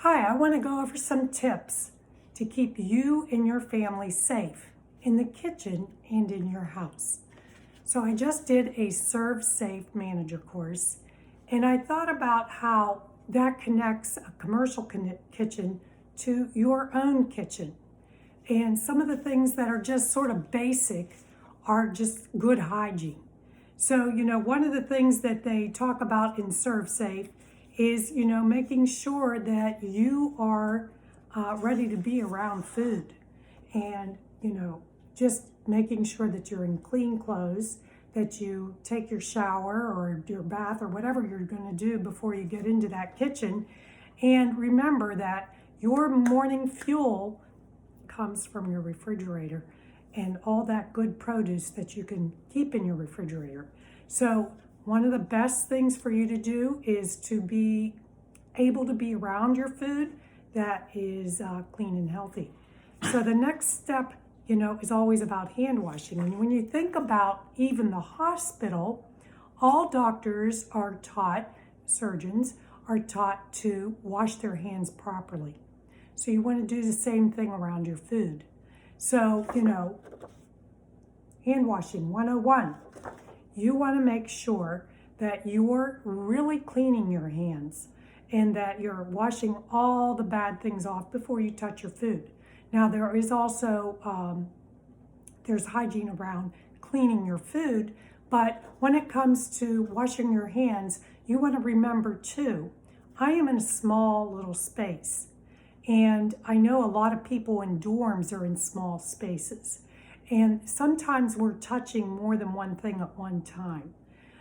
Hi, I want to go over some tips to keep you and your family safe in the kitchen and in your house. So I just did a Serv Safe manager course, and I thought about how that connects a commercial kitchen to your own kitchen. And some of the things that are just sort of basic are just good hygiene. So, one of the things that they talk about in Serv Safe is, making sure that you are ready to be around food and, just making sure that you're in clean clothes, that you take your shower or your bath or whatever you're going to do before you get into that kitchen. And remember that your morning fuel comes from your refrigerator and all that good produce that you can keep in your refrigerator. So one of the best things for you to do is to be able to be around your food that is clean and healthy. So the next step, is always about hand washing. And when you think about even the hospital, all doctors are taught, surgeons are taught to wash their hands properly. So you want to do the same thing around your food. So, hand washing 101. You want to make sure that you're really cleaning your hands and that you're washing all the bad things off before you touch your food. Now, there is also, there's hygiene around cleaning your food, but when it comes to washing your hands, you want to remember too, I am in a small little space. And I know a lot of people in dorms are in small spaces. And sometimes we're touching more than one thing at one time.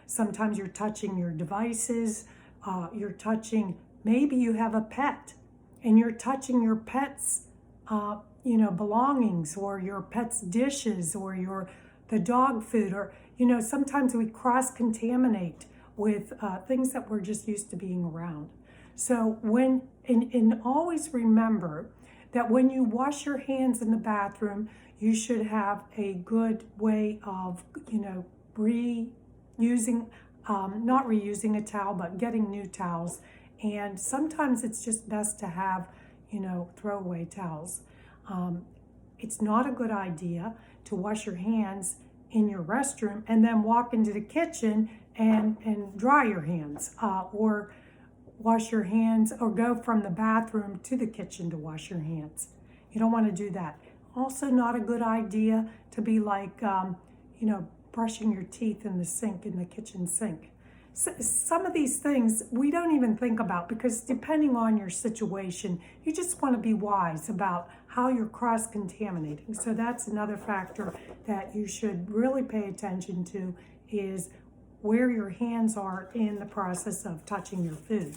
Sometimes you're touching your devices, you're touching, maybe you have a pet and you're touching your pet's, belongings or your pet's dishes or the dog food, or, sometimes we cross-contaminate with things that we're just used to being around. So and always remember that when you wash your hands in the bathroom, you should have a good way of, reusing, not reusing a towel, but getting new towels. And sometimes it's just best to have, throwaway towels. It's not a good idea to wash your hands in your restroom and then walk into the kitchen and dry your hands, or wash your hands, or go from the bathroom to the kitchen to wash your hands. You don't want to do that. Also not a good idea to be like, brushing your teeth in the kitchen sink. So, some of these things we don't even think about because depending on your situation, you just want to be wise about how you're cross-contaminating. So that's another factor that you should really pay attention to, is where your hands are in the process of touching your food.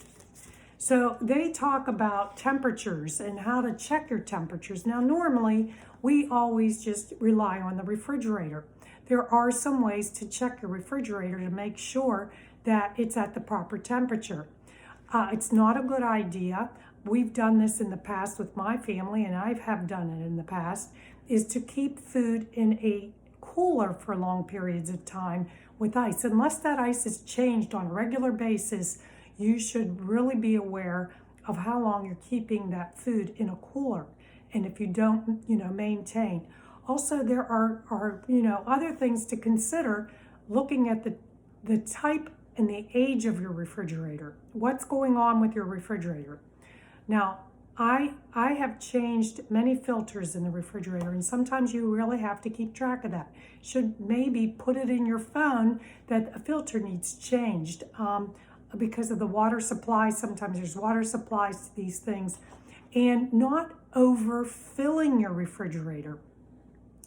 So they talk about temperatures and how to check your temperatures. Now, normally we always just rely on the refrigerator. There are some ways to check your refrigerator to make sure that it's at the proper temperature. It's not a good idea. We've done this in the past with my family, and I have done it in the past, is to keep food in a cooler for long periods of time with ice. Unless that ice is changed on a regular basis, you should really be aware of how long you're keeping that food in a cooler. And if you don't, maintain. Also, there are other things to consider, looking at the type and the age of your refrigerator. What's going on with your refrigerator? Now, I have changed many filters in the refrigerator, and sometimes you really have to keep track of that. Should maybe put it in your phone that a filter needs changed because of the water supply. Sometimes there's water supplies to these things. And not overfilling your refrigerator.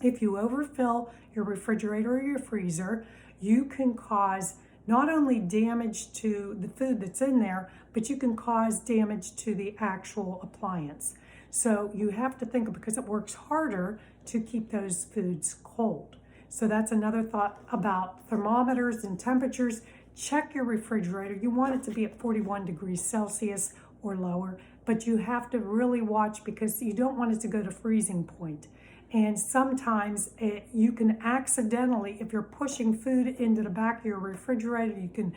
If you overfill your refrigerator or your freezer, you can cause not only damage to the food that's in there, but you can cause damage to the actual appliance. So you have to think, because it works harder to keep those foods cold. So that's another thought about thermometers and temperatures. Check your refrigerator. You want it to be at 41 degrees Celsius or lower, but you have to really watch because you don't want it to go to freezing point. And sometimes you can accidentally, if you're pushing food into the back of your refrigerator, you can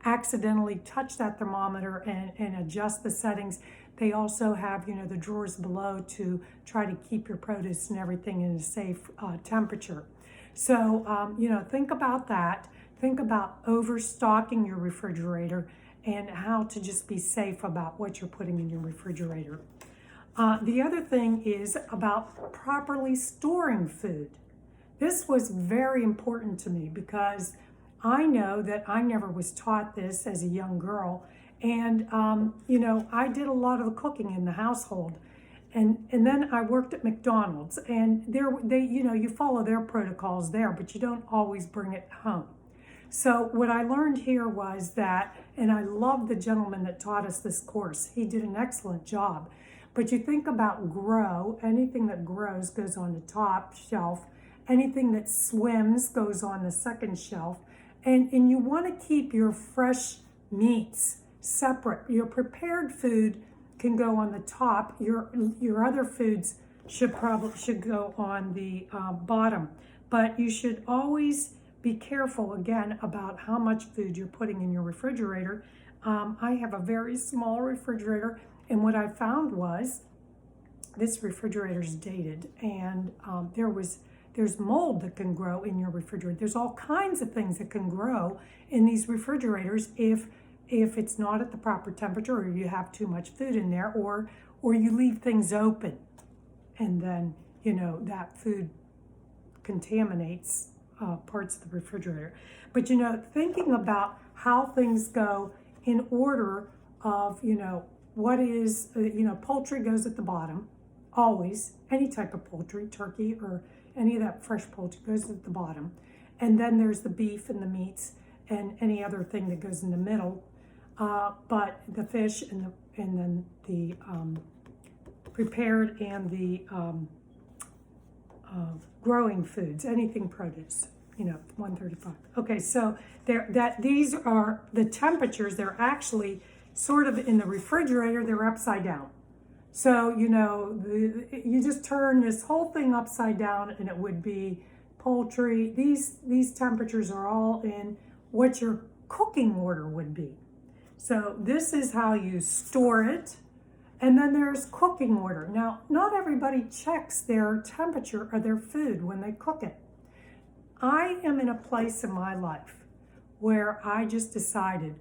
accidentally touch that thermometer and adjust the settings. They also have, the drawers below to try to keep your produce and everything in a safe temperature. So, think about that. Think about overstocking your refrigerator and how to just be safe about what you're putting in your refrigerator. The other thing is about properly storing food. This was very important to me because I know that I never was taught this as a young girl. And, I did a lot of the cooking in the household. And then I worked at McDonald's, and you follow their protocols there, but you don't always bring it home. So what I learned here was that, and I love the gentleman that taught us this course. He did an excellent job. But you think about grow, anything that grows goes on the top shelf. Anything that swims goes on the second shelf. And you want to keep your fresh meats separate. Your prepared food can go on the top. Your other foods should go on the bottom. But you should always be careful, again, about how much food you're putting in your refrigerator. I have a very small refrigerator, and what I found was this refrigerator's dated, and there's mold that can grow in your refrigerator. There's all kinds of things that can grow in these refrigerators if it's not at the proper temperature, or you have too much food in there, or you leave things open, and then that food contaminates parts of the refrigerator. But thinking about how things go in order of what is poultry goes at the bottom, always. Any type of poultry, turkey or any of that fresh poultry goes at the bottom, and then there's the beef and the meats and any other thing that goes in the middle. But the fish and then the prepared and the growing foods, anything produce, 135. Okay, so these are the temperatures. They're actually sort of in the refrigerator. They're upside down. So you just turn this whole thing upside down, and it would be poultry. These temperatures are all in what your cooking order would be. So this is how you store it. And then there's cooking order. Now, not everybody checks their temperature of their food when they cook it. I am in a place in my life where I just decided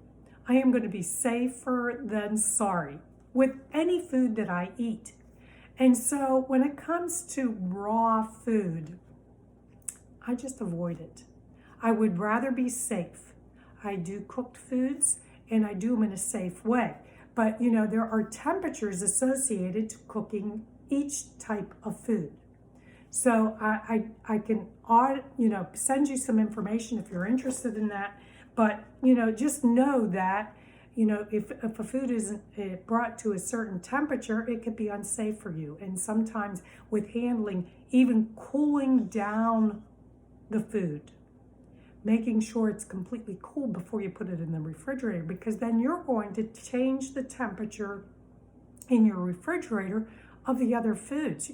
I am going to be safer than sorry with any food that I eat. And so when it comes to raw food, I just avoid it. I would rather be safe. I do cooked foods, and I do them in a safe way. But, there are temperatures associated to cooking each type of food. So I can, send you some information if you're interested in that. But, just know that, if a food isn't brought to a certain temperature, it could be unsafe for you. And sometimes with handling, even cooling down the food, making sure it's completely cool before you put it in the refrigerator, because then you're going to change the temperature in your refrigerator of the other foods.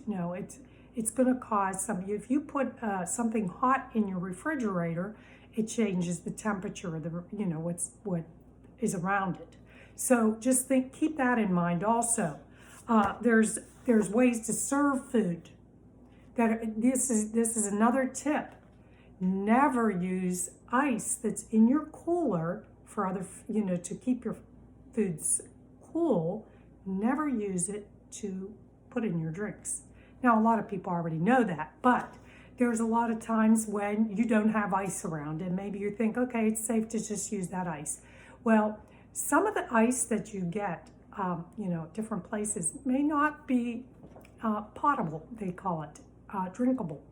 It's going to cause if you put something hot in your refrigerator, it changes the temperature of the, what is around it. So just keep that in mind also. There's ways to serve food. This is another tip. Never use ice that's in your cooler for other, to keep your foods cool. Never use it to put in your drinks. Now, a lot of people already know that, but there's a lot of times when you don't have ice around, and maybe you think, okay, it's safe to just use that ice. Well, some of the ice that you get, different places may not be potable, they call it, drinkable.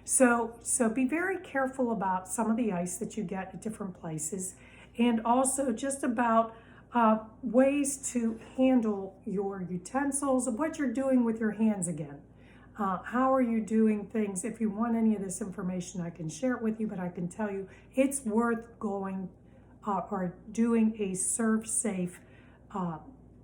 So be very careful about some of the ice that you get at different places, and also just about ways to handle your utensils, what you're doing with your hands again. How are you doing things? If you want any of this information, I can share it with you, but I can tell you it's worth going or doing a Serv Safe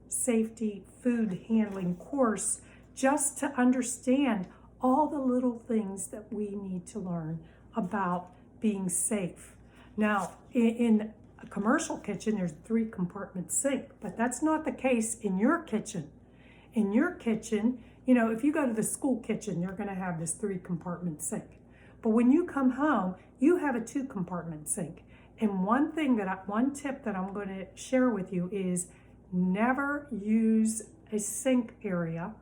safety food handling course just to understand all the little things that we need to learn about being safe. Now, in a commercial kitchen, there's a 3-compartment sink, but that's not the case in your kitchen. In your kitchen, if you go to the school kitchen, they're going to have this 3-compartment sink. But when you come home, you have a 2-compartment sink. And one tip that I'm going to share with you is never use a sink area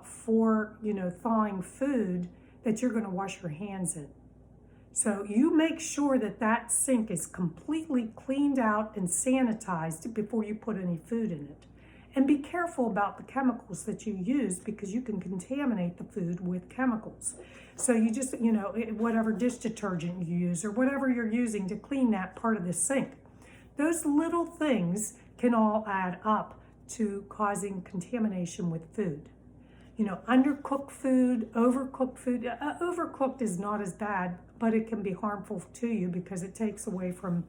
for, thawing food that you're going to wash your hands in. So you make sure that sink is completely cleaned out and sanitized before you put any food in it. And be careful about the chemicals that you use, because you can contaminate the food with chemicals. So you just, whatever dish detergent you use or whatever you're using to clean that part of the sink, those little things can all add up to causing contamination with food. Undercooked food, overcooked food. Overcooked is not as bad, but it can be harmful to you because it takes away from,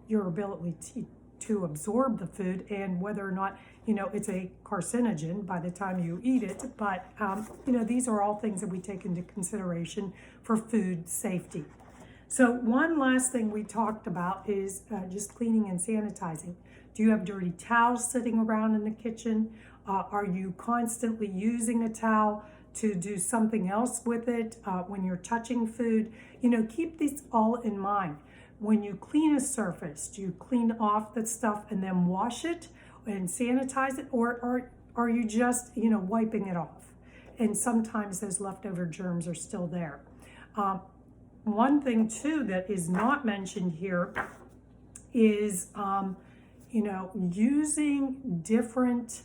your ability to absorb the food, and whether or not, it's a carcinogen by the time you eat it. But, these are all things that we take into consideration for food safety. So one last thing we talked about is just cleaning and sanitizing. Do you have dirty towels sitting around in the kitchen? Are you constantly using a towel to do something else with it when you're touching food? Keep these all in mind. When you clean a surface, do you clean off the stuff and then wash it and sanitize it? Or are you just, wiping it off? And sometimes those leftover germs are still there. One thing too that is not mentioned here is, using different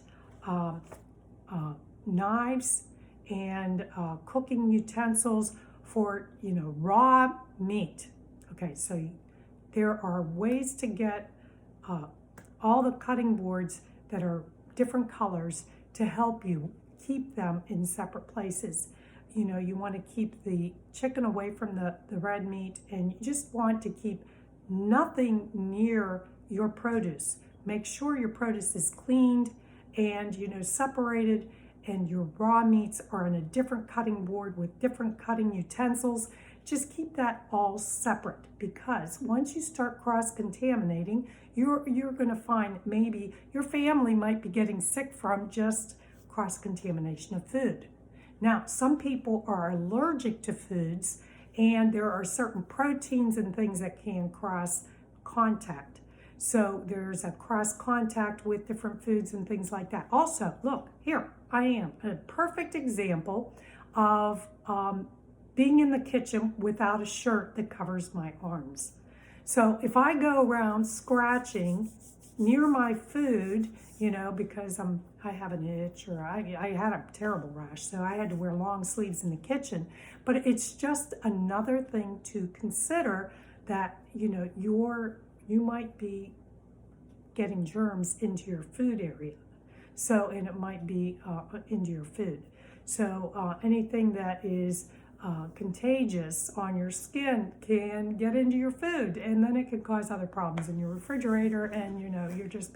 knives and cooking utensils for, raw meat. Okay, so there are ways to get all the cutting boards that are different colors to help you keep them in separate places. You want to keep the chicken away from the red meat, and you just want to keep nothing near your produce. Make sure your produce is cleaned and, separated, and your raw meats are on a different cutting board with different cutting utensils. Just keep that all separate, because once you start cross-contaminating, you're going to find maybe your family might be getting sick from just cross-contamination of food. Now, some people are allergic to foods, and there are certain proteins and things that can cross-contact. So there's a cross-contact with different foods and things like that. Also, look, here I am, a perfect example of being in the kitchen without a shirt that covers my arms. So if I go around scratching near my food, because I have an itch, or I had a terrible rash, so I had to wear long sleeves in the kitchen. But it's just another thing to consider, that, you might be getting germs into your food area. So, and it might be into your food. So anything that is contagious on your skin can get into your food, and then it can cause other problems in your refrigerator, and you're just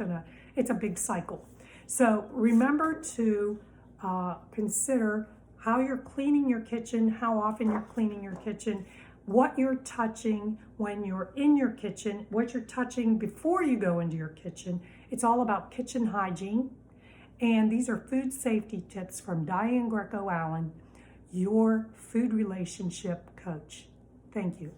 it's a big cycle. So remember to consider how you're cleaning your kitchen, how often you're cleaning your kitchen, what you're touching when you're in your kitchen, what you're touching before you go into your kitchen. It's all about kitchen hygiene. And these are food safety tips from Diane Greco-Allen, your food relationship coach. Thank you.